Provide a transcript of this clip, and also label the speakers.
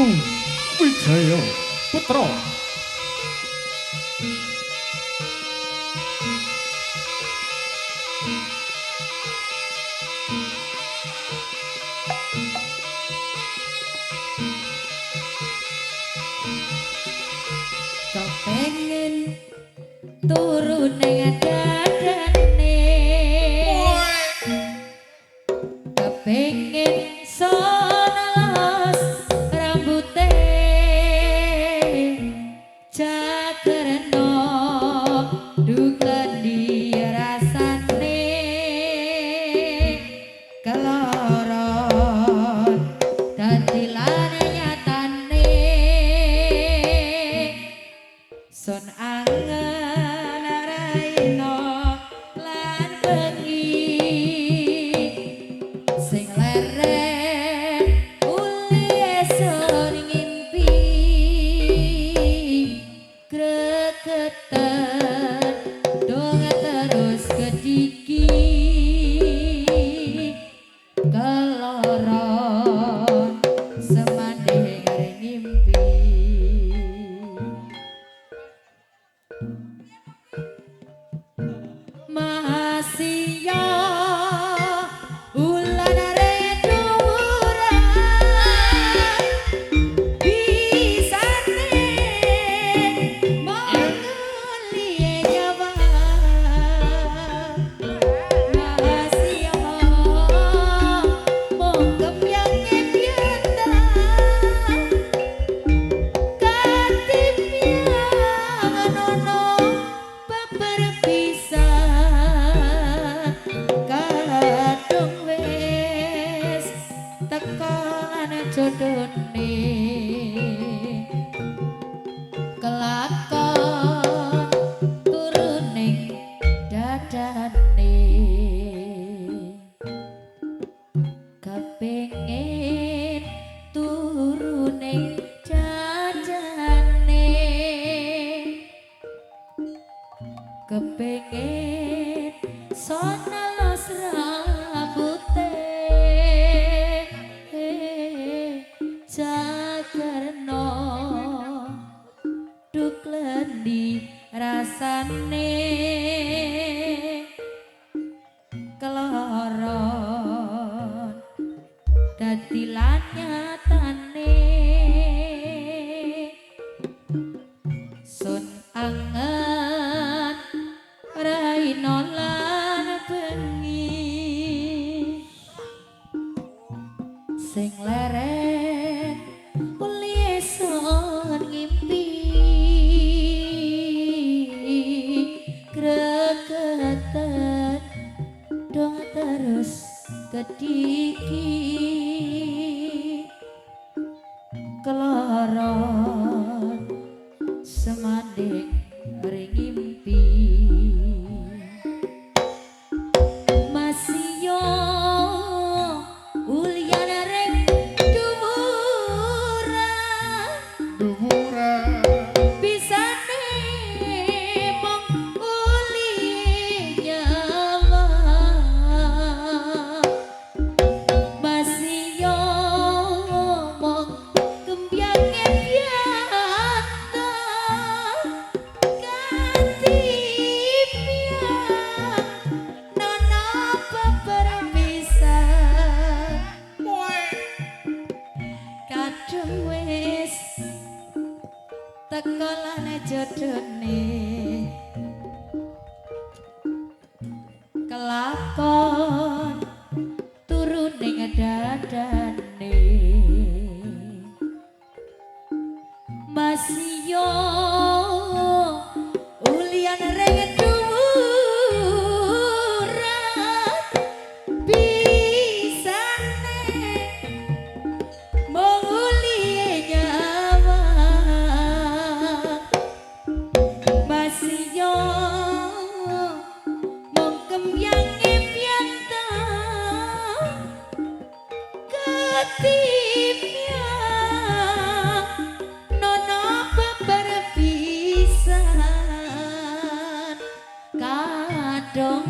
Speaker 1: Prayu Wijaya Putra.
Speaker 2: Kepengin turun ning dadane, kepengin sonos rambute cakerno dukeni rasane keloron dadi lane nyatane son angen raino lan bengi sing leren uli esor ngimpi gregetan dong terus kediki keloron semanding ngimpi. Mahasiswa ulan reduran bisane mengelie nyawa mahasiswa mongkem yang ngebiata katipnya nono beberpisah jodone kelakon turuning dadane kepengin turuning dadane kepengin sonalos rambute cakerno duklendi rasane keloron dadi lan nyatane sun angen raino lan bengi sing leren uli esor ngimpi gregetan dong terus kediki keloron semanding ngimpi masih yo ulian reng dumuran bisane mong uli nyawa masih yo mong kembyang ngebyata katipnya nono beberpisah kadung wis tekolane jodone kelakon turun ning dadane masih yo ulian reng dumuran bisane menguli nyawa masih yo mongkem yang ngebyata ketipnya nono beberpisan kadung